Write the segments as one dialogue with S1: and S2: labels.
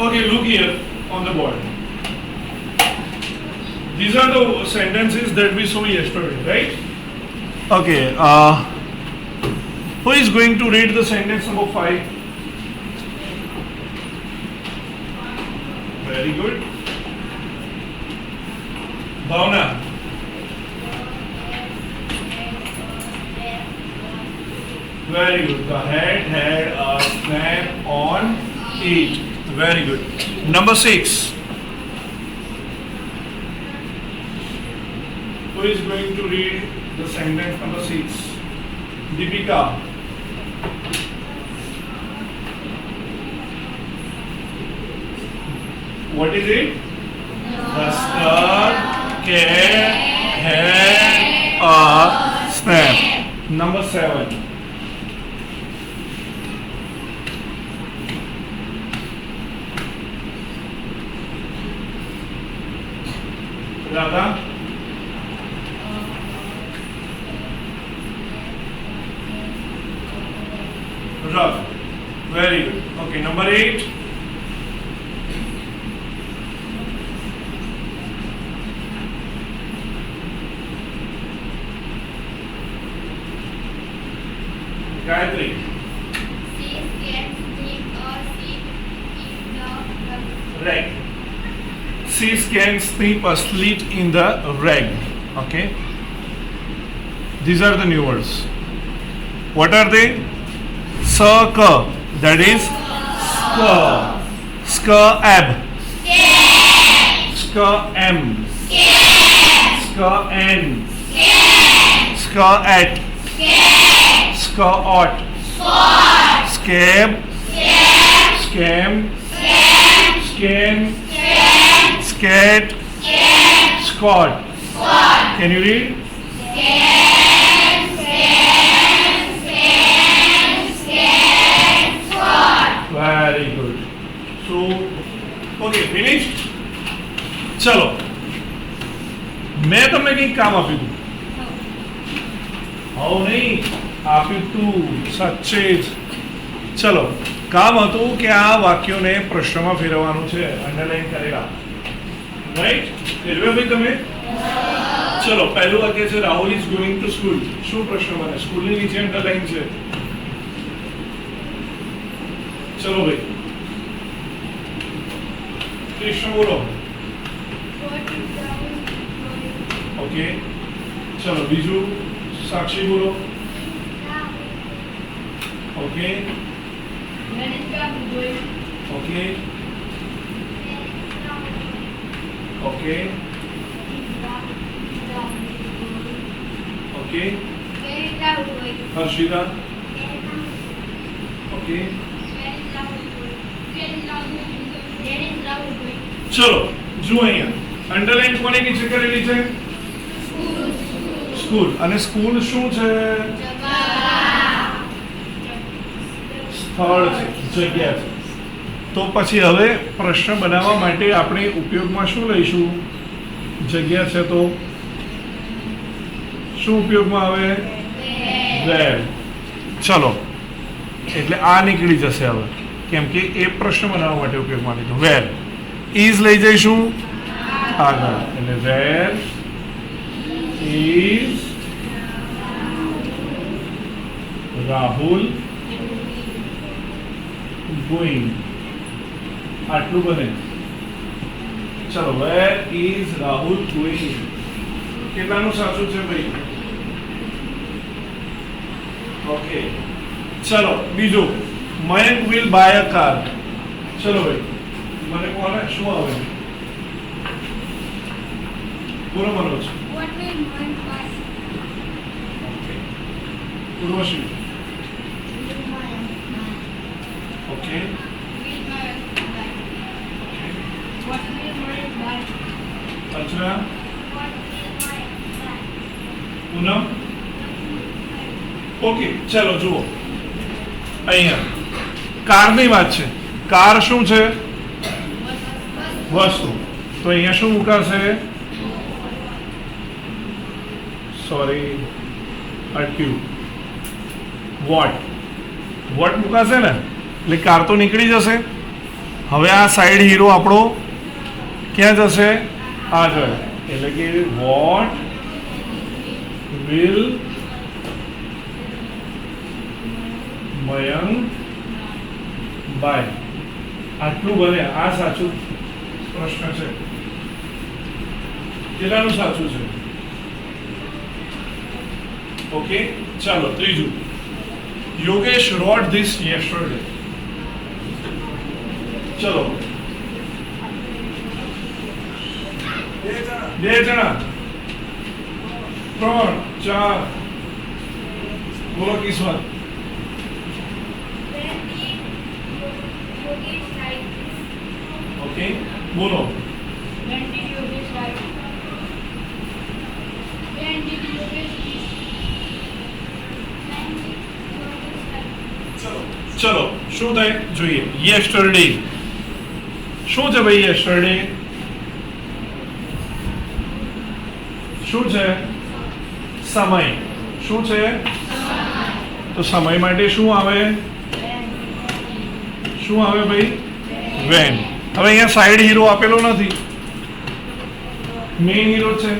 S1: Okay, look here on the board. These are the sentences that we saw yesterday, right? Okay. Who is going to read the sentence number 5? Very good. Bhavna. Very good. The head had a snap on it. Very good. Number 6. Who is going to read the sentence number 6? Deepika. What is it? The skirt had a snap. Number 7. Radha. Rav. Very good. Okay, number 8. Gayatri. Rag. She can snip a slit in the rag. Okay. These are the new words. What are they? Ska. That is ska. Ska-ab. Ska-am. Ska-an. Ska-at. Ska-ot. Scab. Scam. Scan. Scat. Scot. Can you read? Very good. So, okay, finished? ચલો મેં તમને કંઈક કામ આપ્યું હતું હવ નહીં આપ્યું તું સાચે જ ચલો કામ હતું કે આ વાક્યોને પ્રશ્નમાં ફેરવવાનું છે અંડરલાઈન કરેલા રાઈટ ફેરવ્યો ભાઈ તમે ચલો પહેલું વાક્ય છે Rahul is going to school શું પ્રશ્ન બને સ્કૂલની નીચે અંડરલાઈન છે ચલો ભાઈ કૃષ્ણ બોલો ઓકે ચલો બીજું સાક્ષી બોલો okay okay okay okay Harshita okay ચલો જુઓ અહીંયા અંડરલાઈન કોની નીચે કરેલી છે સ્કૂલ અને સ્કૂલ શું છે સ્થળ છે જગ્યા છે તો પછી હવે પ્રશ્ન બનાવવા માટે આપણે ઉપયોગમાં શું લઈશું જગ્યા છે તો શું ઉપયોગમાં આવે વેર ચલો એટલે આ નીકળી જશે હવે કેમ કે એ પ્રશ્ન બનાવવા માટે ઉપયોગમાં લીધું વેર ઇઝ લઈ જઈશું આગળ એટલે વેર ઇઝ રાહુલ ગોઈંગ આટલું બને ચલો વેર ઇઝ રાહુલ ગોઈંગ કેટલાનું સાચું છે ભાઈ ઓકે ચલો બીજું Mayank will buy a car ચલો ભાઈ મને કોને શું આવે બોલો મનોજ ઓકે ઉર્વશી ઓકે અર્ચના પૂનમ ઓકે ચલો જુઓ અહીંયા કારની વાત છે કાર શું છે વસ્તુ તો અહીંયા શું મુકાશે સોરી અટક્યું વોટ મુકાશે ને એટલે કાર તો નીકળી જશે હવે આ સાઈડ હીરો આપણો ક્યાં જશે? આગળ. એટલે કે વોટ વિલ મયંક બાય? આટલું બને. આ સાચું પ્રશ્ન છે. કેટલાનું સાચું છે? ઓકે, ચાલો ત્રીજું. Yogesh wrote this yesterday. ચલો બે જણા, 3 4 બોલો કિસ્મત. ઓકે, બોલો. ચલો શું થાય જોઈએ. યસ્ટરડે શું છે ભાઈ? યસ્ટરડે શું છે? સમય. શું છે? તો સમય માટે શું આવે? શું આવે ભાઈ? વેન. હવે અહીંયા સાઈડ હીરો આપેલો નથી, મેઇન હીરો છે.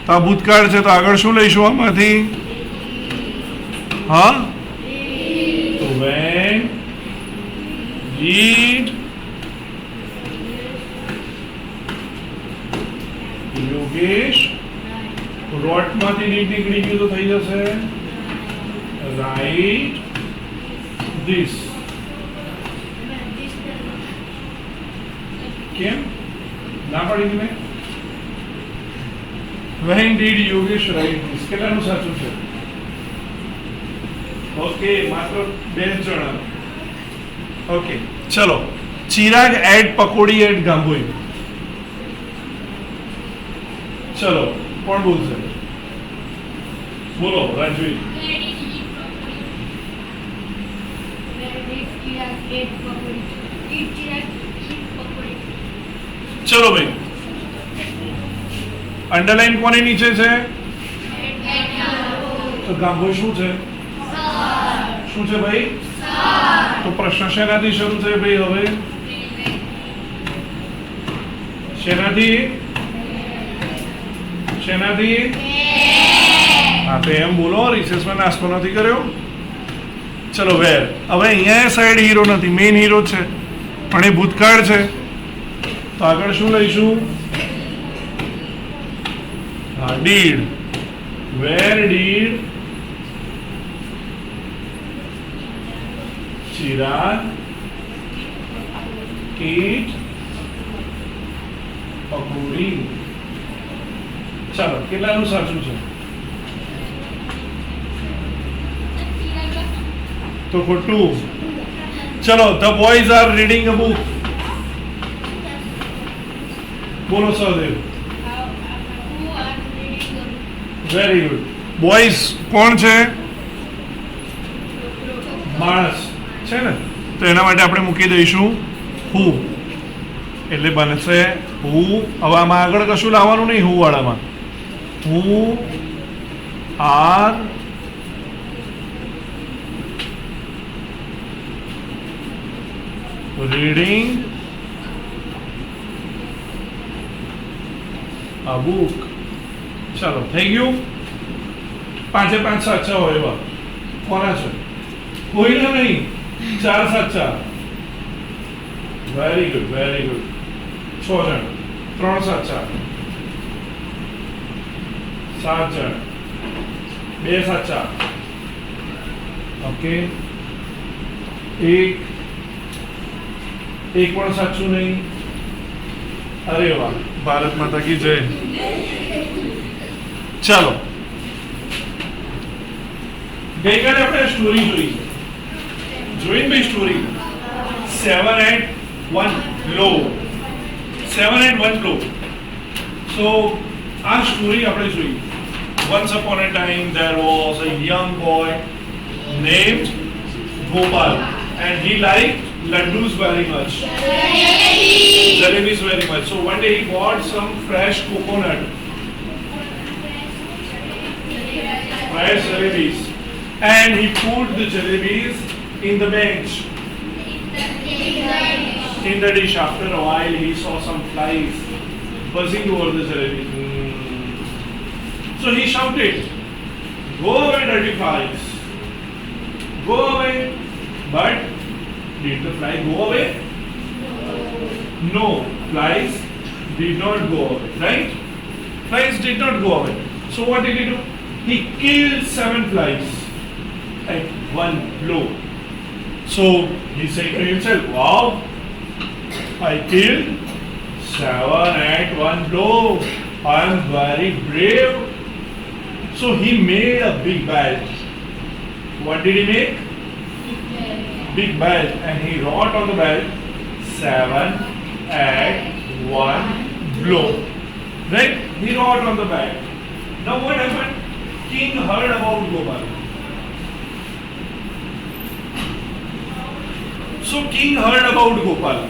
S1: તો આ ભૂતકાળ છે, તો આગળ શું લઈશું આમાંથી? હા, તો વેન did યોગેશ wrote માંથી did નીકળી ગયું તો થઈ જશે write this. કેમ ના પડી મેં? when did Yogesh write this? કેટલાનું સાચું છે? ઓકે, માત્ર 2 જણા. ઓકે, ચલો. Chirag at pakodi at Gambhoi. ચલો, કોણ બોલશે? બોલો રાજવી. ચલો ભાઈ, અંડરલાઈન કોની નીચે છે? તો ગાંભોઈ શું છે? શું છે ભાઈ? તો પ્રશ્ન શેનાથી શરૂ થાય ભાઈ? હવે શેનાથી? શેનાથી? હા, તો એમ બોલો. રિસેસમાં નાસ્તો નથી કર્યો? ચલો, વેર. હવે અહીંયા સાઈડ હીરો નથી, મેઇન હીરો છે, પણ એ ભૂતકાળ છે. તો આગળ શું લઈશું? હા, did. Where did Chirag eat પકોડી? ચાલો, કેટલાનું સાચું છે? તો ખોટું. ચલો, the boys are reading a book. બોલો સહદેવ. Very good. બોયઝ કોણ છે? માણસ છે ને, તો એના માટે આપણે મૂકી દઈશું હુ. એટલે બનશે હુ. હવે આમાં આગળ કશું લાવવાનું નહીં. હુ વાળામાં હુ આર રીડિંગ અ બુક. ચાલો, થઈ ગયું. 5 સાચા હોય એવા કોના છે? કોઈના નહીં. 4 સાચા. Very good, very good. 6 જણ. 3 સાચા. 7 જણ. 2 સાચા. ઓકે, એક પણ સાચું નહીં. અરે વાહ, ભારત માતા કી જય. ચાલો, ગઈકાલે આપણે સ્ટોરી જોઈ ભાઈ. Story 7 and 1 low. 7 and 1 low. So આ સ્ટોરી આપણે જોઈ. Once upon a time there was a young boy named Gopal and he liked laddus very much. Jalebis very much. So one day he bought some fresh coconut. Fresh jalebis. And he put the jalebis in the bench. In the dish, after a while, he saw some flies buzzing over the jalebi. So he shouted, "Go away, dirty flies! Go away!" But did the fly go away? No, flies did not go away, right? Flies did not go away. So what did he do? He killed 7 flies at one blow. So he said to himself, "Wow, I killed 7 at one blow. I am very brave." So he made a big belt. What did he make? Big belt, and he wrote on the belt 7 at one blow. Right? He wrote on the belt. Now what happened? King heard about Gopal. So king heard about Gopal.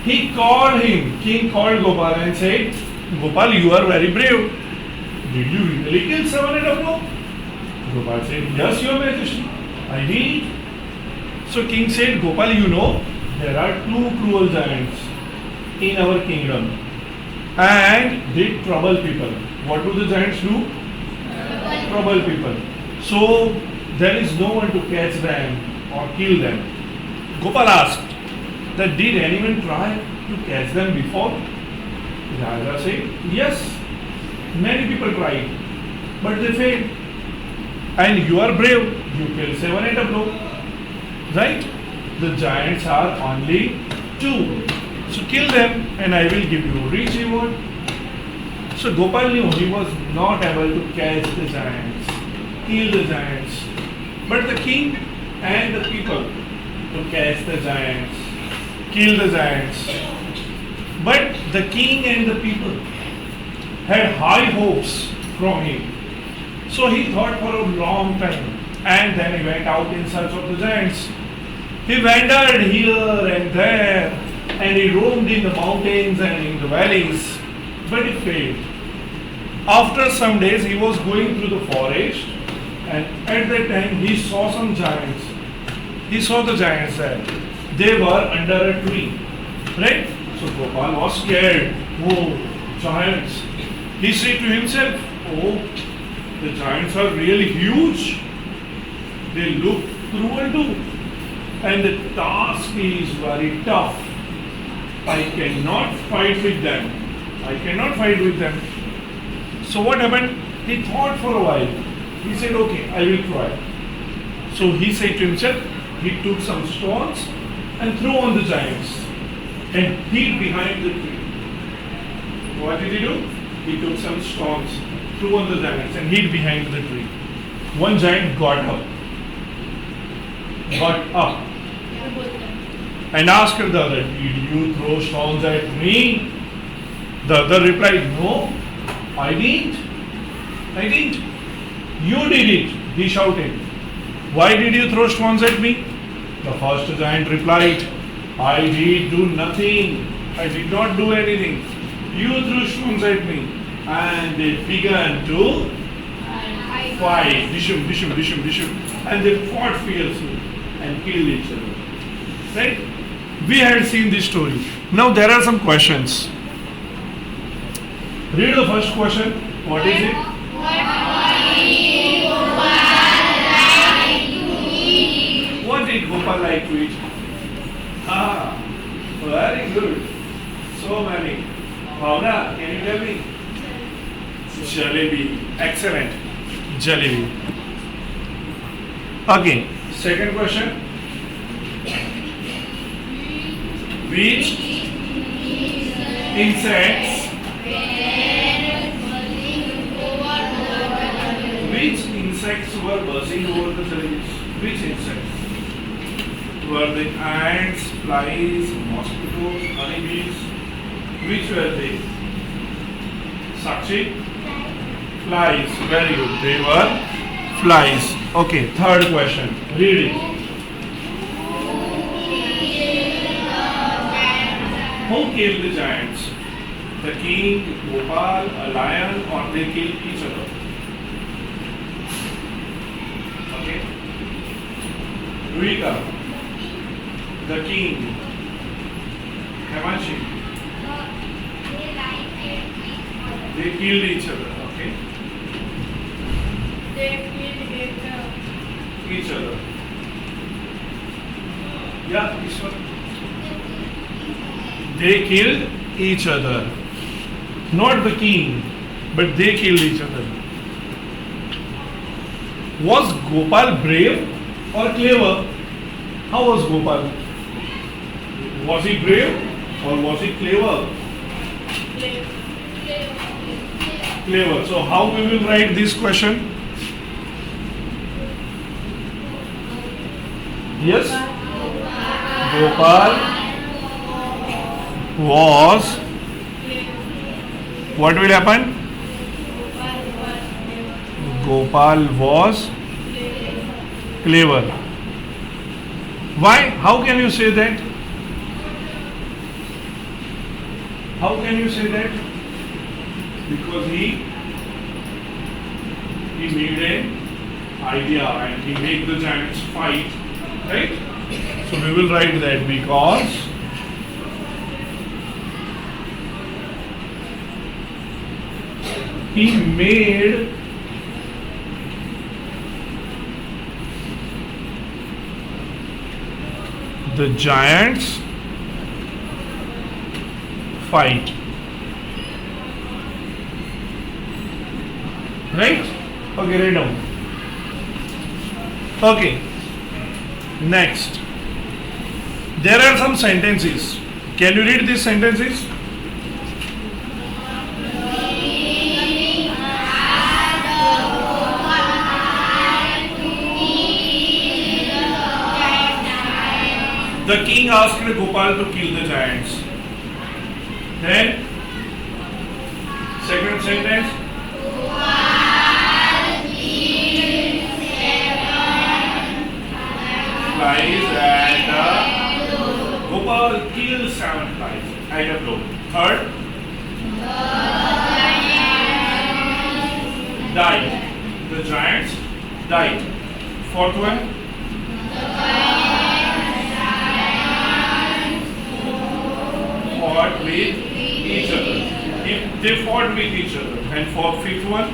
S1: He called him. King called Gopal and said, "Gopal, you are very brave. Did you really kill 7 at a blow?" Gopal said, "Yes, your majesty, I did." So king said, "Gopal, you know, there are 2 cruel giants in our kingdom and they trouble people." What do the giants do? Trouble people. So there is no one to catch them or kill them. Gopal asked that did anyone try to catch them before? Raja said, "Yes, many people tried, but they failed. And you are brave, you killed 7 at a blow. Right? The giants are only 2. So kill them and I will give you a rich reward." So Gopal knew he was not able to catch the giants, kill the giants. But the king and the people to catch the giants, kill the giants. But the king and the people had high hopes from him. So he thought for a long time and then he went out in search of the giants. He wandered here and there and he roamed in the mountains and in the valleys, but he failed. After some days he was going through the forest and at that time he saw some giants. He saw the giants there. They were under a tree. Right? So Gopal was scared. Oh, giants. He said to himself, "Oh, the giants are really huge. They look cruel too. And the task is very tough. I cannot fight with them. I cannot fight with them." So what happened? He thought for a while. He said, "Okay, I will try." So he said to himself, he took some stones and threw on the giants and hid behind the tree. What did he do? He took some stones, threw on the giants and hid behind the tree. One giant got up and asked the other, "Did you throw stones at me?" The other replied, "No, I didn't. I didn't." "You did it," he shouted. "Why did you throw stones at me?" The first giant replied, "I did do nothing. I did not do anything. You threw stones at me." And they began to fight. Dishum, dishum, dishum, dishum. And they fought fiercely and killed each other. Right? We had seen this story. Now there are some questions. Read the first question. What is it? What did Gopal like to eat? Ah, very good. So many. Bhavna, can you tell me? Jalebi. Excellent. Jalebi. Again, second question. Which insects were buzzing over the jalebis? Which insects? Were they ants, flies, mosquitoes, honeybees? Which were they? Sakshi? Flies. Very good. They were flies. Okay, third question. Read it. Who killed the giants? The king, Gopal, a lion, or they killed each other? Okay. Rika, the king, Hemanshi. They killed each other. Okay. Each other. Yeah, this one. They killed each other. Not the king, but they killed each other. Was Gopal brave or clever? How was Gopal? Was he brave or was he clever? Clever. So how we will write this question? Yes? Gopal was. What will happen? Gopal was clever. Why? How can you say that? How can you say that? Because he made an idea and he made the giants fight, right? So we will write that because he made the giants fight. Right? Okay, write down. Okay. Next. There are some sentences. Can you read these sentences? The king asked Gopal to kill the giants. Then, second sentence. Flies at a Gopal kills 7 flies at a blow. Third, died. The giants died. Fourth one, fought with each other. If they fought with each other. And for fifth one,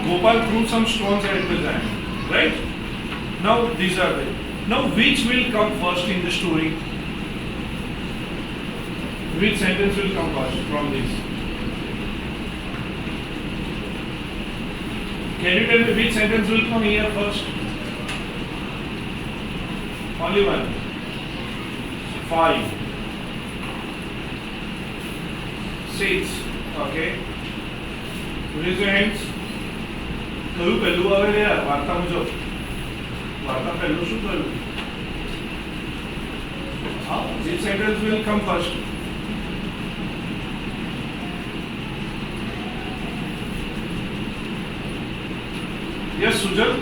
S1: Gopal threw some stones at the giant. Right? Now these are the. Now which will come first in the story? Which sentence will come first from this? Can you tell me which sentence will come here first? Only one. 5. 6. Okay. Raise your hands. કયું પહેલું આવે ને યાર વાર્તા મુજબ વાર્તા પહેલું શું કહ્યું? હા, which sentence will come first? Yes, Sujal?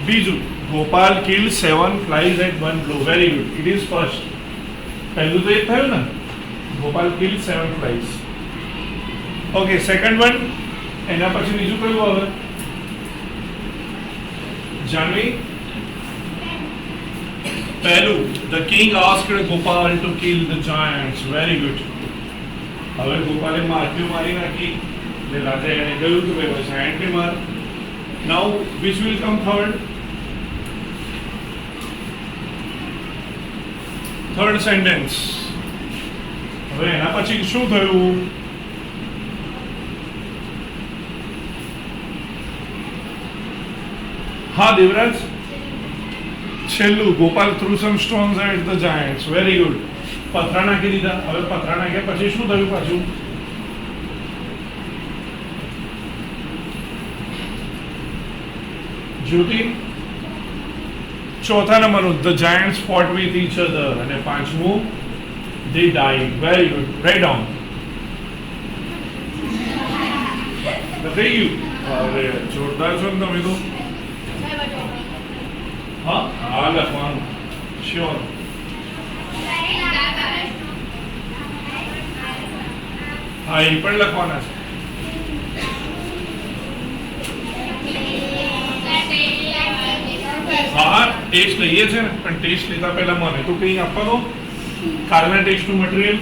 S1: Biju. Gopal killed 7 flies at one blow. Very good. It is first. પહેલું તો એક થયું ને? Gopal killed 7 flies. Okay, second one. એના પછી બીજું કયું આવે? જાનવી? પહેલું, the king asked Gopal to kill the giants. Very good. હવે ગોપાલે માર્ક્યું મારી નાખી એટલે રાજા એને કહ્યું કે ભાઈ giant ને માર. Now which will come third? Third sentence. હવે એના પછી શું થયું? હા દેવરાજ, છેલ્લું, Gopal threw some stones at the giants. Very good. પથરા નાખી દીધા. હવે પથરા નાખ્યા પછી શું થયું પાછું? જ્યોતિ, ચોથા નંબરનું, the giants fought with each other. અને પાંચમું, they died. Very good. Write down. બતાવી ગયું? અરે જોરદાર છો ને તમે તો. હા, આ લખવાનું શ્યોર. હા, એ પણ લખવાના છે. હા ટેસ્ટ લઈએ છે ને, પણ ટેસ્ટ લેતા પહેલા મને તો કંઈ આપવાનો કાલના ટેસ્ટનું મટીરિયલ